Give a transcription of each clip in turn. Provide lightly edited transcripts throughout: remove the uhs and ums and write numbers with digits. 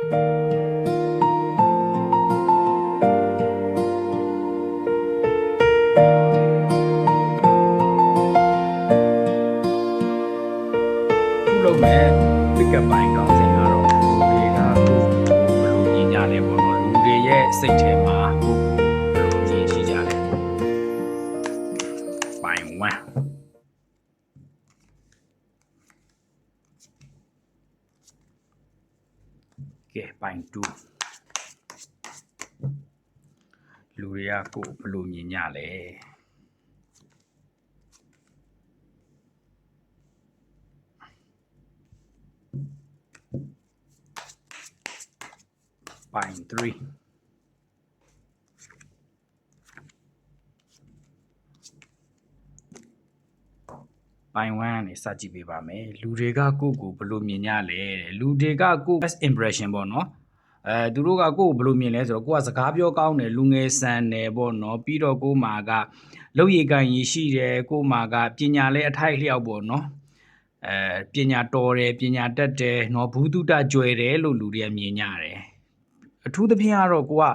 လုပ်မဲ့ pick up ပိုင်းကောင်းစဉ်ကတော့လူတွေကကိုဘယ်လိုမြင်ကြလဲပေါ့နော်လူတွေရဲ့စိတ်ထဲမှာကိုဘယ်လိုမြင်ရှိကြလဲပိုင်း1ကဲပိုင်း2လူတွေကကိုဘယ်လိုမြင်ကြလဲပိုင်း3ပိုင်း1ကနေစကြည့်ပေးပါမယ်လူတွေကကိုဘယ်လိုမြင်ကြလဲလူတွေကကို first impression ပေါ့နော်သူတို့ကကိုဘယ်လိုမြင်လဲဆိုတော့ကိုကစကားပြောကောင်းတယ်လူငယ်ဆန်တယ်ပေါ့နော်ပြီးတော့ကိုမာကလောက်ရည်ကန်ရည်ရှိတယ်ကိုမာကပညာလဲအထိုက်လျောက်ပေါ့နော်ပညာတော်တယ်ပညာတတ်တယ်နော်ဘူးတုတကြွယ်တယ်လို့လူတွေကမြင်ကြတယ်အထူးသဖြင့်ကတော့ကိုက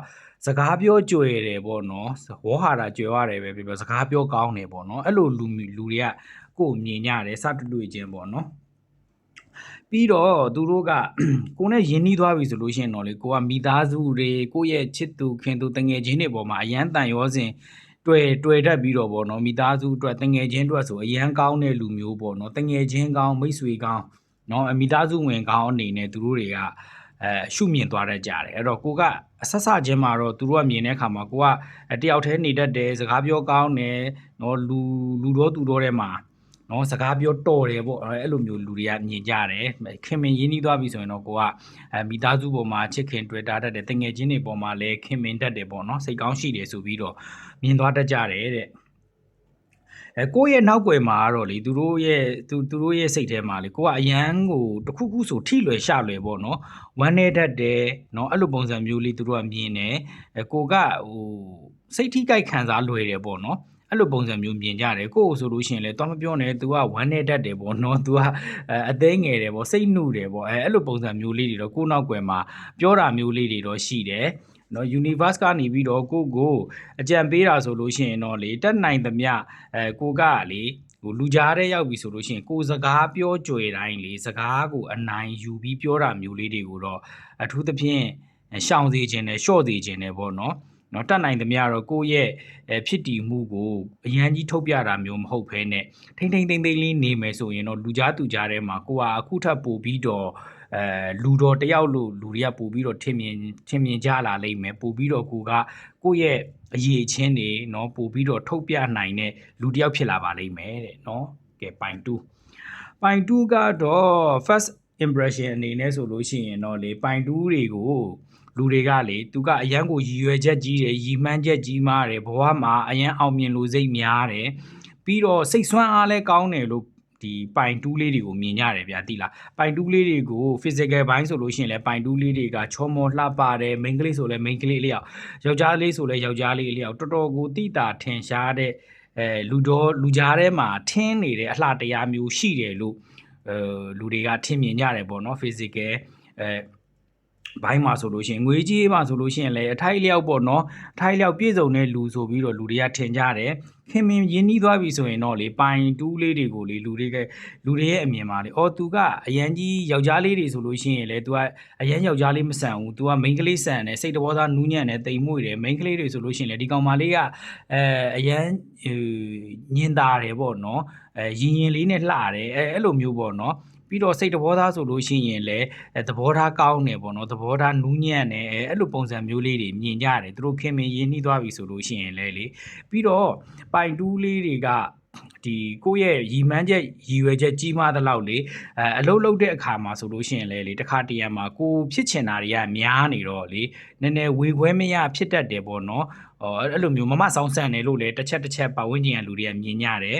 စကားပြောကြွယ်တယ်ပေါ့နော်ဝေါ်ဟာတာကြွယ်ရတယ်ပဲပြောစကားပြောကောင်းတယ်ပေါ့နော်အဲ့လိုလူတွေကကိုမြင်ကြတယ်စတွေ့ချင်းပေါ့နော်ပြီးတော့သူတို့ကကိုနဲ့ယဉ်နှီးသွားပြီဆိုလို့ရှိရင်တော့လေကိုကမိသားစုတွေကိုရဲ့ချစ်သူခင်သူတငယ်ချင်းတွေပေါ်မှာအရန်တန်ရောစဉ်တွေ့တတ်ပြီးတော့ပေါ့နော်မိသားစုအတွက်တငယ်ချင်းအတွက်ဆိုအရန်ကောင်းတဲ့လူမျိုးပေါ့နော်တငယ်ချင်းကောင်းမိတ်ဆွေကောင်းနော်မိသားစုဝင်ကောင်းအနေနဲ့သူတို့တွေကရှုမြင်သွားတတ်ကြတယ်အဲ့တော့ကိုကအဆက်စချင်းမှာတော့သူတို့ကမြင်တဲ့အခါမှာကိုကတယောက်တည်းနေတတ်တယ်စကားပြောကောင်းတယ်နော်လူတော်သူတော်ထဲမှာနော်စကားပြောတော်တယ်ပေါ့အဲ့လိုမျိုးလူတွေကမြင်ကြတယ်ခင်မင်ရင်းနှီးသွားပြီဆိုရင်တော့ကိုကမိသားစုပေါ်မှာချစ်ခင်တွေ့တာတတ်တယ်တငယ်ချင်းတွေပေါ်မှာလည်းခင်မင်တတ်တယ်ပေါ့နော်စိတ်ကောင်းရှိတယ်ဆိုပြီးတော့မြင်သွားတတ်ကြတယ်တဲ့ကိုယ့်ရဲ့နောက်ွယ်မှာကတော့လေသူတို့ရဲ့စိတ်ထဲမှာလေကိုကအရန်ကိုတခုခုဆိုထိလွယ်ရှလွယ်ပေါ့နော်ဝမ်းနေတတ်တယ်နော်အဲ့လိုပုံစံမျိုးလေးသူတို့ကမြင်တယ်ကိုကစိတ်ထိကြိုက်ခံစားလွယ်တယ်ပေါ့နော်အဲ့လိုပုံစံမျိုးမြင်ကြတယ်ကိုဆိုလို့ရှိရင်လေတော့မပြောနဲ့ तू ကဝမ်းနေတတ်တယ်ပေါ့နော် तू ကအသေးငယ်တယ်ပေါ့စိတ်နှုတယ်ပေါ့အဲ့လိုပုံစံမျိုးလေးတွေတော့ကိုနောက်ွယ်မှာပြောတာမျိုးလေးတွေတော့ရှိတယ်နော် universe ကနေပြီးတော့ကိုအကြံပေးတာဆိုလို့ရှိရင်တော့လေတက်နိုင်သမျှကိုကလေလူကြားတဲ့ရောက်ပြီဆိုလို့ရှိရင်ကိုစကားပြောကြွယ်တိုင်းလေစကားကိုအနိုင်ယူပြီးပြောတာမျိုးလေးတွေကိုတော့အထူးသဖြင့်ရှောင်စေခြင်းနဲ့ရှော့စေခြင်းနဲ့ပေါ့နော်တက်နိုင်သမျှတော့ကိုယ့်ရဲ့ဖြစ်တည်မှုကိုအရန်ကြီးထုတ်ပြတာမျိုးမဟုတ်ဘဲနဲ့ထိမ့်သိမ့်လေးနေမယ်ဆိုရင်တော့လူကြားသူကြားထဲမှာကိုကအခုထပ်ပို့ပြီးတော့လူတော်တယောက်လို့လူတွေကပို့ပြီးတော့ထင်မြင်ကြလာလိမ့်မယ်ပို့ပြီးတော့ကိုယ့်ရဲ့အရေးချင်းတွေเนาะပို့ပြီးတော့ထုတ်ပြနိုင်တဲ့လူတယောက်ဖြစ်လာပါလိမ့်မယ်တဲ့เนาะကဲပိုင်း2ကတော့ first impression အနေနဲ့ဆိုလို့ရှိရင်တော့လေပိုင်း2တွေကိုလူတွေကလေသူကအရန်ကိုရည်ရွယ်ချက်ကြီးတယ်ရည်မှန်းချက်ကြီးမားတယ်ဘဝမှာအရန်အောင်မြင်လို့စိတ်များတယ်ပြီးတော့စိတ်ဆွမ်းအားလည်းကောင်းတယ်လို့ဒီပိုင်တူးလေးတွေကိုမြင်ကြတယ်ဗျာသိလားပိုင်တူးလေးတွေကို physical ဘိုင်းဆိုလို့ရှိရင်လည်းပိုင်တူးလေးတွေကချောမောလှပတယ်မိန်းကလေးဆိုလည်းမိန်းကလေးလျောက်ယောက်ျားလေးဆိုလည်းယောက်ျားလေးလျောက်တော်တော်ကိုတိတာထင်ရှားတဲ့လူကြားထဲမှာထင်းနေတဲ့အလှတရားမျိုးရှိတယ်လို့လူတွေကထင်မြင်ကြတယ်ပေါ့နော် physical ဘိုင်းမှာဆိုလို့ရှိရင်ငွေကြီးမှာဆိုလို့ရှိရင်လည်းအထိုက်လျောက်ပေါ့နော်အထိုက်လျောက်ပြည့်စုံတဲ့လူဆိုပြီးတော့လူတွေကထင်ကြတယ်ခင်မင်ရင်းနှီးသွားပြီဆိုရင်တော့လေပိုင်တူးလေးတွေကိုလေလူတွေရဲ့အမြင်မှာလေသူကအရန်ကြီးယောက်ျားလေးတွေဆိုလို့ရှိရင်လေ तू ကအရန်ယောက်ျားလေးမဆန်ဘူး तू ကမိန်းကလေးဆန်တယ်စိတ်တော်သားနူးညံ့တယ်တိမ်မွေ့တယ်မိန်းကလေးတွေဆိုလို့ရှိရင်လေဒီကောင်မလေးကအရန်ညင်တာတယ်ပေါ့နော်ရင်လေးနဲ့လှတယ်အဲ့လိုမျိုးပေါ့နော်ပြီးတော့စိတ်သဘောထားဆိုလို့ရှိရင်လည်းသဘောထားကောင်းတယ်ပေါ့နော်သဘောထားနူးညံ့တယ်အဲ့လိုပုံစံမျိုးလေးတွေမြင်ကြတယ်သူတို့ခင်မင်ရင်းနှီးသွားပြီဆိုလို့ရှိရင်လည်းလေပြီးတော့ပိုင်တူးလေးတွေကဒီကိုယ့်ရဲ့ရည်မှန်းချက်ရည်ရွယ်ချက်ကြီးမားသလောက်လေအလုပ်လုပ်တဲ့အခါမှာဆိုလို့ရှိရင်လည်းလေတစ်ခါတရံမှာကိုဖြစ်ချင်တာတွေကများနေတော့လေနည်းနည်းဝေခွဲမရဖြစ်တတ်တယ်ပေါ့နော်အဲ့လိုမျိုးမမဆောင်ဆန်တယ်လို့လေတစ်ချက်ပတ်ဝန်းကျင်ကလူတွေကမြင်ကြတယ်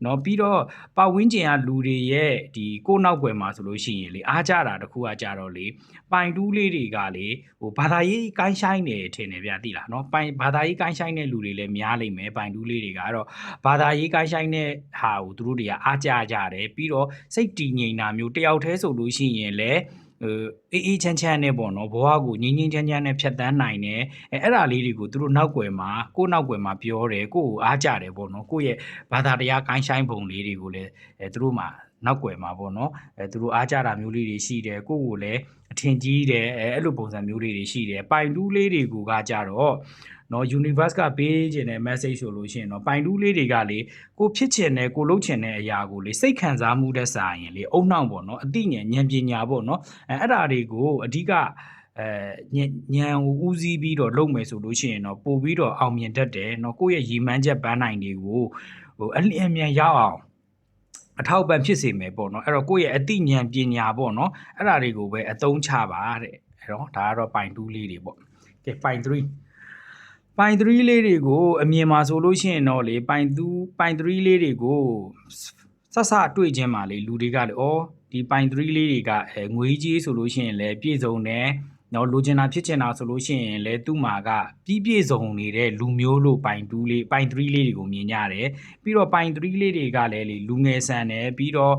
နော်ပြီးတော့ပတ်ဝန်းကျင်ကလူတွေရဲ့ဒီကိုနောက်ွယ်မှာဆိုလို့ရှိရင်လေအားကြတာတခုကကြတော့လေပိုင်တူးလေးတွေကလေဘာသာရေးကိုင်းဆိုင်နေထင်တယ်ဗျာသိလားနော်ဘာသာရေးကိုင်းဆိုင်တဲ့လူတွေလည်းများလိမ့်မယ်ပိုင်တူးလေးတွေကအဲ့တော့ဘာသာရေးကိုင်းဆိုင်တဲ့ဟာကိုသူတို့တွေကအားကြကြတယ်ပြီးတော့စိတ်တည်ငြိမ်တာမျိုးတယောက်တည်းဆိုလို့ရှိရင်လည်း အေးချမ်းချမ်းနဲ့ပေါ့နော်ဘဝကိုငြိမ်းငြိမ်းချမ်းချမ်းနဲ့ဖြတ်သန်းနိုင်တယ်အဲ့ဒါလေးတွေကိုသူတို့နောက်ွယ်မှာကိုယ့်နောက်ွယ်မှာပြောတယ်ကိုယ့်ကိုအားကြတယ်ပေါ့နော်ကိုယ့်ရဲ့ဘာသာတရားကိုင်းဆိုင်ပုံလေးတွေကိုလည်းသူတို့မှာနောက်ွယ်မှာပေါ့နော်သူတို့အားကြတာမျိုးလေးတွေရှိတယ်ကိုယ့်ကိုလည်းအထင်ကြီးတယ်အဲ့လိုပုံစံမျိုးလေးတွေရှိတယ်ပိုင်တူးလေးတွေကကြတော့နော် universe ကပေးခြင်းတဲ့ message ဆိုလို့ရှိရင်တော့ပိုင်တူးလေးတွေကလေကိုဖြစ်ချင်တဲ့ကိုလုပ်ချင်တဲ့အရာကိုလေစိတ်ခံစားမှုတဲ့စာရင်လေအုံနှောင်းပေါ့နော်အသိဉာဏ်ပညာပေါ့နော်အဲ့ဒါတွေကိုအဓိကဉာဏ်ကိုဦးစီးပြီးတော့လုပ်မယ်ဆိုလို့ရှိရင်တော့ပို့ပြီးတော့အောင်မြင်တတ်တယ်เนาะကိုယ့်ရဲ့ရည်မှန်းချက်ပန်းနိုင်တွေကိုအလျင်မြန်ရောက်အောင်အထောက်ပံ့ဖြစ်စေမယ်ပေါ့เนาะအဲ့တော့ကိုယ့်ရဲ့အသိဉာဏ်ပညာပေါ့เนาะအဲ့ဒါတွေကိုပဲအသုံးချပါတဲ့အဲ့တော့ဒါကတော့ပိုင်2လေးတွေပေါ့ကဲပိုင်3လေးတွေကိုအမြင်မှာဆိုလို့ရှိရင်တော့လေပိုင်3လေးတွေကိုဆတွေ့ခြင်းမှာလေလူတွေကလေဒီပိုင်3လေးတွေကငွေကြီးဆိုလို့ရှိရင်လည်းပြည့်စုံတယ်နော်လိုချင်တာဖြစ်ချင်တာဆိုလို့ရှိရင်လည်းသူ့မှာကပြည့်စုံနေတဲ့လူမျိုးလို့ပိုင်3လေးတွေကိုမြင်ကြတယ်ပြီးတော့ပိုင်3လေးတွေကလည်းလေလူငယ်ဆန်တယ်ပြီးတော့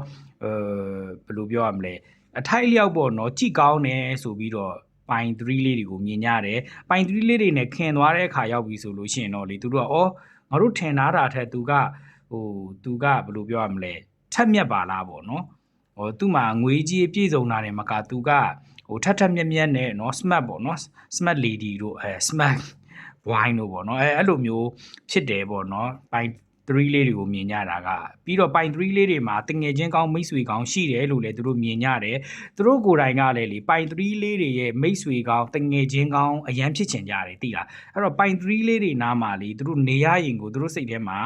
ဘယ်လိုပြောရမလဲအထိုက်လျောက်ပေါ့နော်ကြည်ကောင်းတယ်ဆိုပြီးတော့ပိုင်3လေးတွေကိုမြင်ကြတယ်ပိုင်3လေးတွေနဲ့ခင်သွားတဲ့အခါရောက်ပြီဆိုလို့ရှိရင်တော့လေသူတို့ကငါတို့ထင်ထားတာထက်သူကဘယ်လိုပြောရမလဲထက်မြက်ပါလားပေါ့နော်သူ့မှာငွေကြီးပြည့်စုံတာနဲ့မကသူကထက်မြက်နဲ့เนาะ smart ပေါ့เนาะ smart lady တို့smart wine တို့ပေါ့เนาะအဲ့လိုမျိုးဖြစ်တယ်ပေါ့เนาะပိုင်3လေးတွေကိုမြင်ကြတာကပြီးတော့ပိုင်3လေးတွေမှာတငယ်ချင်းကောင်းမိတ်ဆွေကောင်းရှိတယ်လို့လည်းသူတို့မြင်ကြတယ်သူတို့ကိုယ်တိုင်ကလည်းလေပိုင်3လေးတွေရဲ့မိတ်ဆွေကောင်းတငယ်ချင်းကောင်းအရန်ဖြစ်ချင်ကြတယ်သိလားအဲ့တော့ပိုင်3လေးတွေနားမှာလေသူတို့နေရရင်ကိုသူတို့စိတ်ထဲမှာ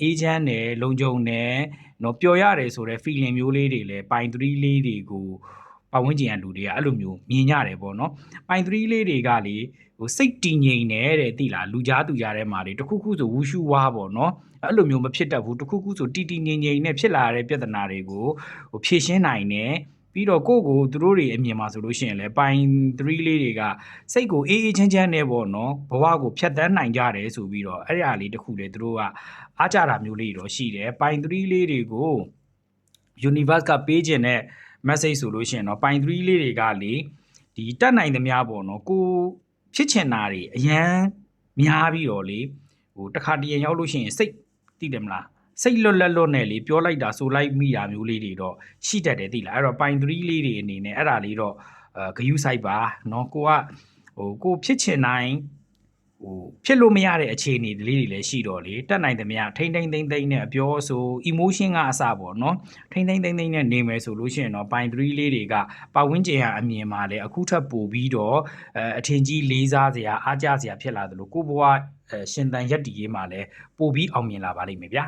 အေးချမ်းတယ်လုံခြုံတယ်เนาะပျော်ရတယ်ဆိုတဲ့ feeling မျိုးလေးတွေလည်းပိုင်3လေးတွေကိုပတ်ဝန်းကျင်ကလူတွေကအဲ့လိုမျိုးမြင်ကြတယ်ပေါ့နော်ပိုင်3လေးတွေကလေစိတ်တည်ငြိမ်နေတဲ့သိလားလူကြားသူကြားထဲမှာလေတခုခုဆိုဝူရှူဝါပေါ့နော်အဲ့လိုမျိုးမဖြစ်တတ်ဘူးတခုခုဆိုတည်ငြိမ်နဲ့ဖြစ်လာတဲ့ပြဿနာတွေကိုဖြေရှင်းနိုင်တယ်ပြီးတော့ကိုသူတို့တွေအမြင်မှာဆိုလို့ရှိရင်လည်းပိုင်3လေးတွေကစိတ်ကိုအေးချမ်းနဲ့ပေါ့နော်ဘဝကိုဖြတ်သန်းနိုင်ကြတယ်ဆိုပြီးတော့အဲ့ဒါလေးတခုလေသူတို့ကအားကြတာမျိုးလေးတော့ရှိတယ်ပိုင်3လေးတွေကို universe ကပေးခြင်းတဲ့message ဆိုလို့ရှိရင်တော့ပိုင်3လေးတွေကလေဒီတက်နိုင်သမျှပေါ့နော်ကိုဖြစ်ချင်တာတွေအရန်များပြီးတော့လေတခါတရံရောက်လို့ရှိရင်စိတ်သိတယ်မလားစိတ်လွတ်နဲ့လေပြောလိုက်တာဆိုလိုက်မိတာမျိုးလေးတွေတော့ရှိတတ်တယ်သိလားအဲ့တော့ပိုင်3လေးတွေအနေနဲ့အဲ့ဒါလေးတော့ဂယုစိုက်ပါเนาะကိုဖြစ်ချင်နိုင်ဖြစ်လို့မရတဲ့အခြေအနေလေးတွေလည်းရှိတော့လေတက်နိုင်သမျှထိမ့်သိမ့်နဲ့အပြောဆို emotion ကအစပေါ့နော်ထိမ့်သိမ့်နဲ့နေမယ်ဆိုလို့ရှိရင်တော့ပိုင်3လေးတွေကပတ်ဝန်းကျင်ကအမြင်မှာလည်းအခုထပ်ပို့ပြီးတော့အထင်ကြီးလေးစားစရာအားကြစရာဖြစ်လာတယ်လို့ကိုဘဝရှင်သန်ရက်တည်ရေးမှာလည်းပို့ပြီးအောင်မြင်လာပါလိမ့်မယ်ဗျာ